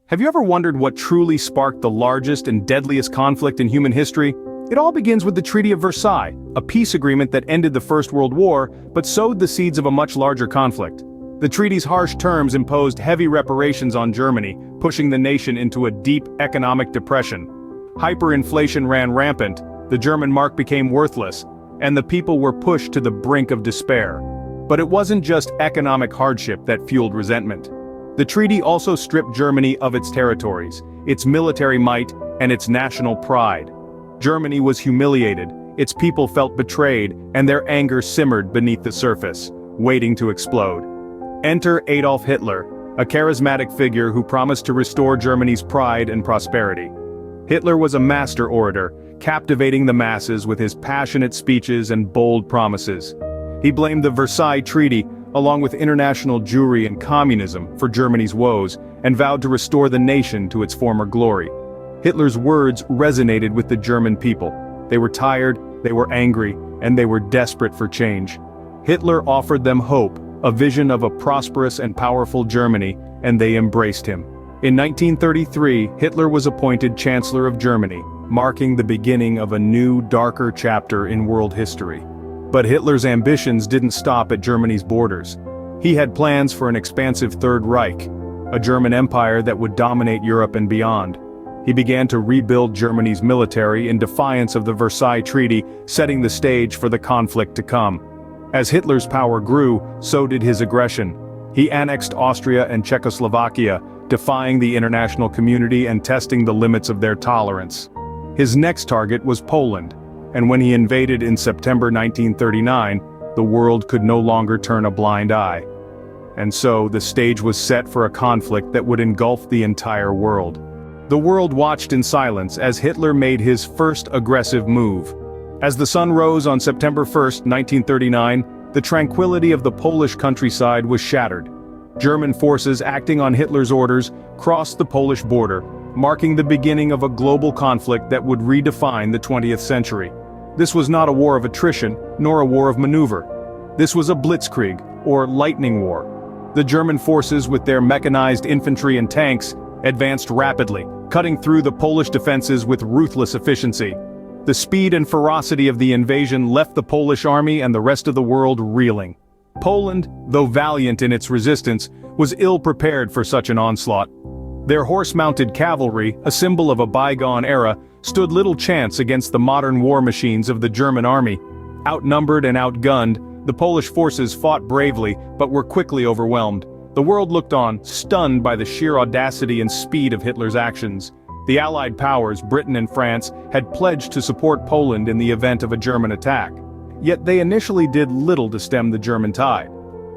Have you ever wondered what truly sparked the largest and deadliest conflict in human history? It all begins with the Treaty of Versailles, a peace agreement that ended the First World War but sowed the seeds of a much larger conflict. The treaty's harsh terms imposed heavy reparations on Germany, pushing the nation into a deep economic depression. Hyperinflation ran rampant, the German mark became worthless, and the people were pushed to the brink of despair. But it wasn't just economic hardship that fueled resentment. The treaty also stripped Germany of its territories, its military might, and its national pride. Germany was humiliated, its people felt betrayed, and their anger simmered beneath the surface, waiting to explode. Enter Adolf Hitler, a charismatic figure who promised to restore Germany's pride and prosperity. Hitler was a master orator, captivating the masses with his passionate speeches and bold promises. He blamed the Versailles Treaty, along with international Jewry and communism, for Germany's woes, and vowed to restore the nation to its former glory. Hitler's words resonated with the German people. They were tired, they were angry, and they were desperate for change. Hitler offered them hope, a vision of a prosperous and powerful Germany, and they embraced him. In 1933, Hitler was appointed Chancellor of Germany, marking the beginning of a new, darker chapter in world history. But Hitler's ambitions didn't stop at Germany's borders. He had plans for an expansive Third Reich, a German empire that would dominate Europe and beyond. He began to rebuild Germany's military in defiance of the Versailles Treaty, setting the stage for the conflict to come. As Hitler's power grew, so did his aggression. He annexed Austria and Czechoslovakia, defying the international community and testing the limits of their tolerance. His next target was Poland, and when he invaded in September 1939, the world could no longer turn a blind eye. And so, the stage was set for a conflict that would engulf the entire world. The world watched in silence as Hitler made his first aggressive move. As the sun rose on September 1, 1939, the tranquility of the Polish countryside was shattered. German forces acting on Hitler's orders crossed the Polish border, marking the beginning of a global conflict that would redefine the 20th century. This was not a war of attrition, nor a war of maneuver. This was a blitzkrieg, or lightning war. The German forces, with their mechanized infantry and tanks, advanced rapidly, cutting through the Polish defenses with ruthless efficiency. The speed and ferocity of the invasion left the Polish army and the rest of the world reeling. Poland, though valiant in its resistance, was ill-prepared for such an onslaught. Their horse-mounted cavalry, a symbol of a bygone era, stood little chance against the modern war machines of the German army. Outnumbered and outgunned, the Polish forces fought bravely but were quickly overwhelmed. The world looked on, stunned by the sheer audacity and speed of Hitler's actions. The Allied powers, Britain and France, had pledged to support Poland in the event of a German attack. Yet they initially did little to stem the German tide.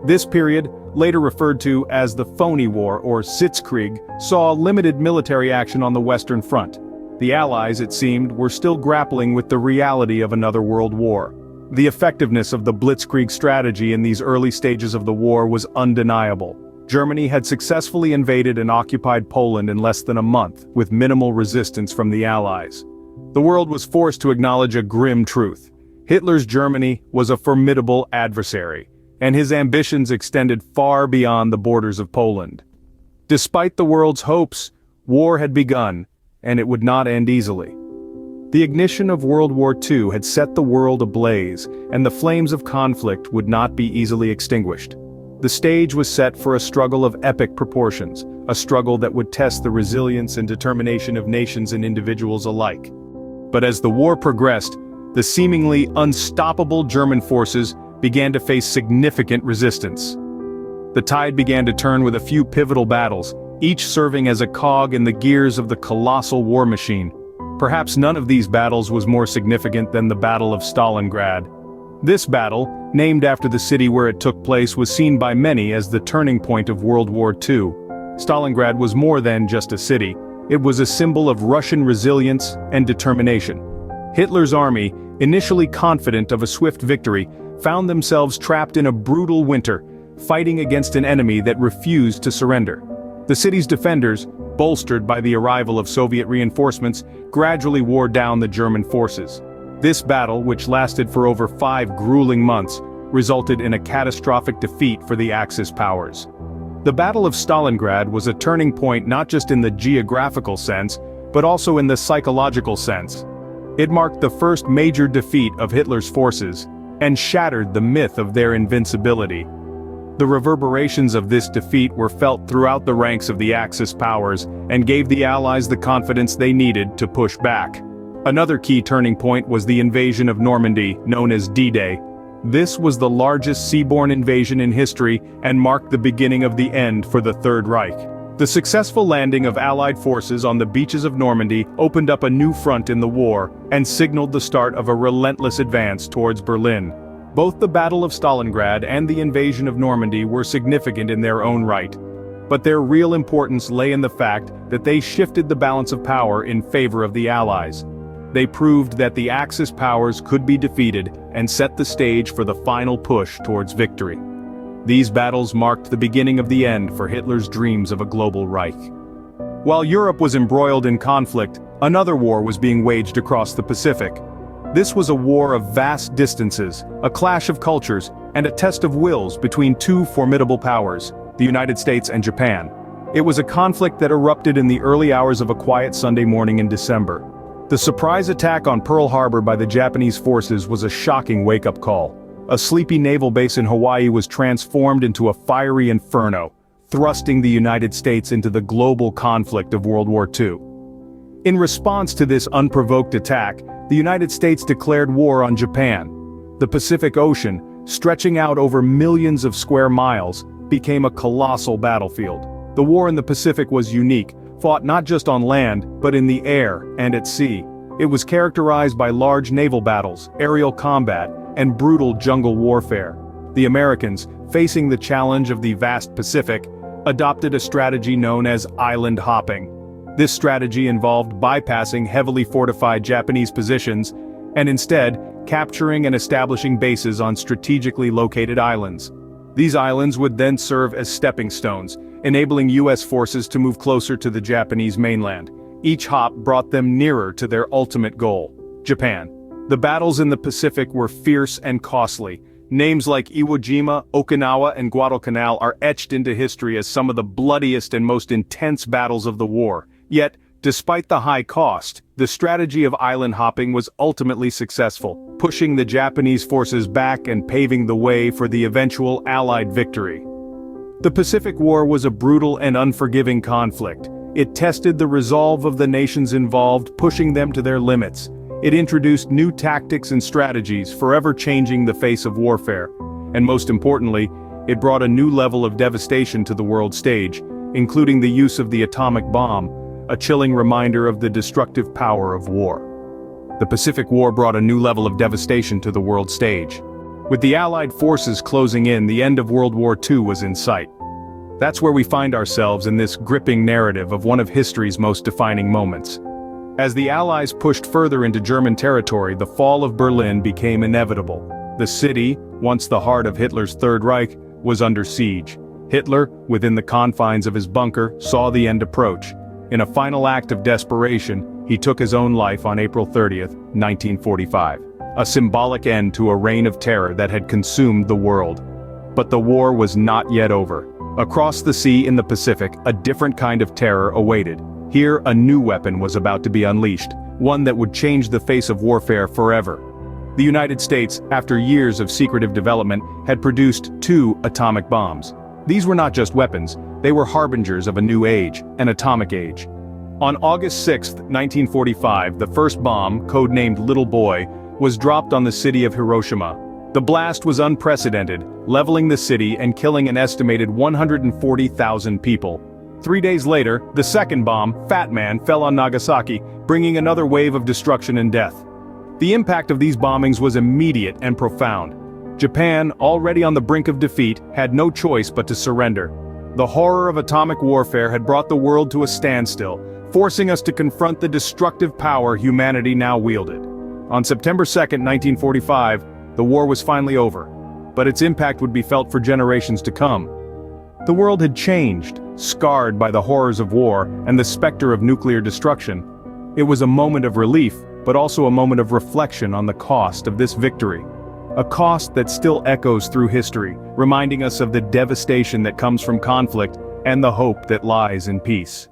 This period, later referred to as the Phony War or Sitzkrieg, saw limited military action on the Western Front. The Allies, it seemed, were still grappling with the reality of another world war. The effectiveness of the Blitzkrieg strategy in these early stages of the war was undeniable. Germany had successfully invaded and occupied Poland in less than a month, with minimal resistance from the Allies. The world was forced to acknowledge a grim truth. Hitler's Germany was a formidable adversary, and his ambitions extended far beyond the borders of Poland. Despite the world's hopes, war had begun, and it would not end easily. The ignition of World War II had set the world ablaze, and the flames of conflict would not be easily extinguished. The stage was set for a struggle of epic proportions, a struggle that would test the resilience and determination of nations and individuals alike. But as the war progressed, the seemingly unstoppable German forces began to face significant resistance. The tide began to turn with a few pivotal battles, each serving as a cog in the gears of the colossal war machine. Perhaps none of these battles was more significant than the Battle of Stalingrad. This battle, named after the city where it took place, was seen by many as the turning point of World War II. Stalingrad was more than just a city. It was a symbol of Russian resilience and determination. Hitler's army, initially confident of a swift victory, found themselves trapped in a brutal winter, fighting against an enemy that refused to surrender. The city's defenders, bolstered by the arrival of Soviet reinforcements, gradually wore down the German forces. This battle, which lasted for over 5 grueling months, resulted in a catastrophic defeat for the Axis powers. The Battle of Stalingrad was a turning point not just in the geographical sense, but also in the psychological sense. It marked the first major defeat of Hitler's forces, and shattered the myth of their invincibility. The reverberations of this defeat were felt throughout the ranks of the Axis powers, and gave the Allies the confidence they needed to push back. Another key turning point was the invasion of Normandy, known as D-Day. This was the largest seaborne invasion in history, and marked the beginning of the end for the Third Reich. The successful landing of Allied forces on the beaches of Normandy opened up a new front in the war, and signaled the start of a relentless advance towards Berlin. Both the Battle of Stalingrad and the invasion of Normandy were significant in their own right. But their real importance lay in the fact that they shifted the balance of power in favor of the Allies. They proved that the Axis powers could be defeated, and set the stage for the final push towards victory. These battles marked the beginning of the end for Hitler's dreams of a global Reich. While Europe was embroiled in conflict, another war was being waged across the Pacific. This was a war of vast distances, a clash of cultures, and a test of wills between two formidable powers, the United States and Japan. It was a conflict that erupted in the early hours of a quiet Sunday morning in December. The surprise attack on Pearl Harbor by the Japanese forces was a shocking wake-up call. A sleepy naval base in Hawaii was transformed into a fiery inferno, thrusting the United States into the global conflict of World War II. In response to this unprovoked attack, the United States declared war on Japan. The Pacific Ocean, stretching out over millions of square miles, became a colossal battlefield. The war in the Pacific was unique, fought not just on land, but in the air and at sea. It was characterized by large naval battles, aerial combat, and brutal jungle warfare. The Americans, facing the challenge of the vast Pacific, adopted a strategy known as island hopping. This strategy involved bypassing heavily fortified Japanese positions, and instead, capturing and establishing bases on strategically located islands. These islands would then serve as stepping stones, enabling U.S. forces to move closer to the Japanese mainland. Each hop brought them nearer to their ultimate goal, Japan. The battles in the Pacific were fierce and costly. Names like Iwo Jima, Okinawa, and Guadalcanal are etched into history as some of the bloodiest and most intense battles of the war. Yet, despite the high cost, the strategy of island hopping was ultimately successful, pushing the Japanese forces back and paving the way for the eventual Allied victory. The Pacific War was a brutal and unforgiving conflict. It tested the resolve of the nations involved, pushing them to their limits. It introduced new tactics and strategies, forever changing the face of warfare. And most importantly, it brought a new level of devastation to the world stage, including the use of the atomic bomb, a chilling reminder of the destructive power of war. The Pacific War brought a new level of devastation to the world stage. With the Allied forces closing in, the end of World War II was in sight. That's where we find ourselves in this gripping narrative of one of history's most defining moments. As the Allies pushed further into German territory, the fall of Berlin became inevitable. The city, once the heart of Hitler's Third Reich, was under siege. Hitler, within the confines of his bunker, saw the end approach. In a final act of desperation, he took his own life on April 30th, 1945. A symbolic end to a reign of terror that had consumed the world. But the war was not yet over. Across the sea in the Pacific, a different kind of terror awaited. Here, a new weapon was about to be unleashed, one that would change the face of warfare forever. The United States, after years of secretive development, had produced 2 atomic bombs. These were not just weapons, they were harbingers of a new age, an atomic age. On August 6, 1945, the first bomb, codenamed Little Boy, was dropped on the city of Hiroshima. The blast was unprecedented, leveling the city and killing an estimated 140,000 people. 3 days later, the second bomb, Fat Man, fell on Nagasaki, bringing another wave of destruction and death. The impact of these bombings was immediate and profound. Japan, already on the brink of defeat, had no choice but to surrender. The horror of atomic warfare had brought the world to a standstill, forcing us to confront the destructive power humanity now wielded. On September 2, 1945, the war was finally over, but its impact would be felt for generations to come. The world had changed, scarred by the horrors of war and the specter of nuclear destruction. It was a moment of relief, but also a moment of reflection on the cost of this victory. a cost that still echoes through history, reminding us of the devastation that comes from conflict and the hope that lies in peace.